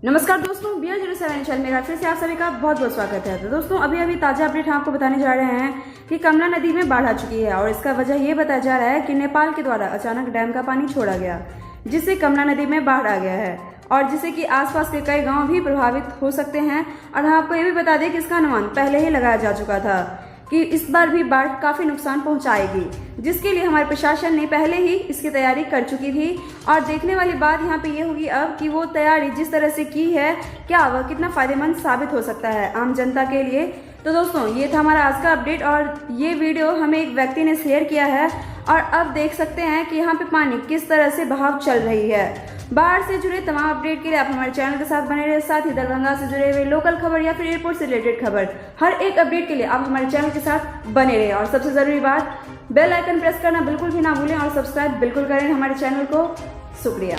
नमस्कार दोस्तों, BR07 channel में फिर से आप सभी का बहुत बहुत स्वागत है। तो दोस्तों अभी ताज़ा अपडेट हम आपको बताने जा रहे हैं कि कमला नदी में बाढ़ आ चुकी है और इसका वजह ये बताया जा रहा है कि नेपाल के द्वारा अचानक डैम का पानी छोड़ा गया, जिससे कमला नदी में बाढ़ आ गया है और जिससे कि आसपास के कई गांव भी प्रभावित हो सकते हैं। और हम आपको ये भी बता दें कि इसका अनुमान पहले ही लगाया जा चुका था कि इस बार भी बाढ़ काफी नुकसान पहुंचाएगी, जिसके लिए हमारे प्रशासन ने पहले ही इसकी तैयारी कर चुकी थी। और देखने वाली बात यहाँ पे ये होगी अब कि वो तैयारी जिस तरह से की है, क्या वह कितना फायदेमंद साबित हो सकता है आम जनता के लिए। तो दोस्तों ये था हमारा आज का अपडेट और ये वीडियो हमें एक व्यक्ति ने शेयर किया है और अब देख सकते हैं कि यहाँ पे पानी किस तरह से बहाव चल रही है। बाढ़ से जुड़े तमाम अपडेट के लिए आप हमारे चैनल के साथ बने रहे। साथ ही दरभंगा से जुड़े हुए लोकल खबर या फिर एयरपोर्ट से रिलेटेड खबर, हर एक अपडेट के लिए आप हमारे चैनल के साथ बने रहे। और सबसे जरूरी बात, बेल आइकन प्रेस करना बिल्कुल भी ना भूलें और सब्सक्राइब बिल्कुल करें हमारे चैनल को। शुक्रिया।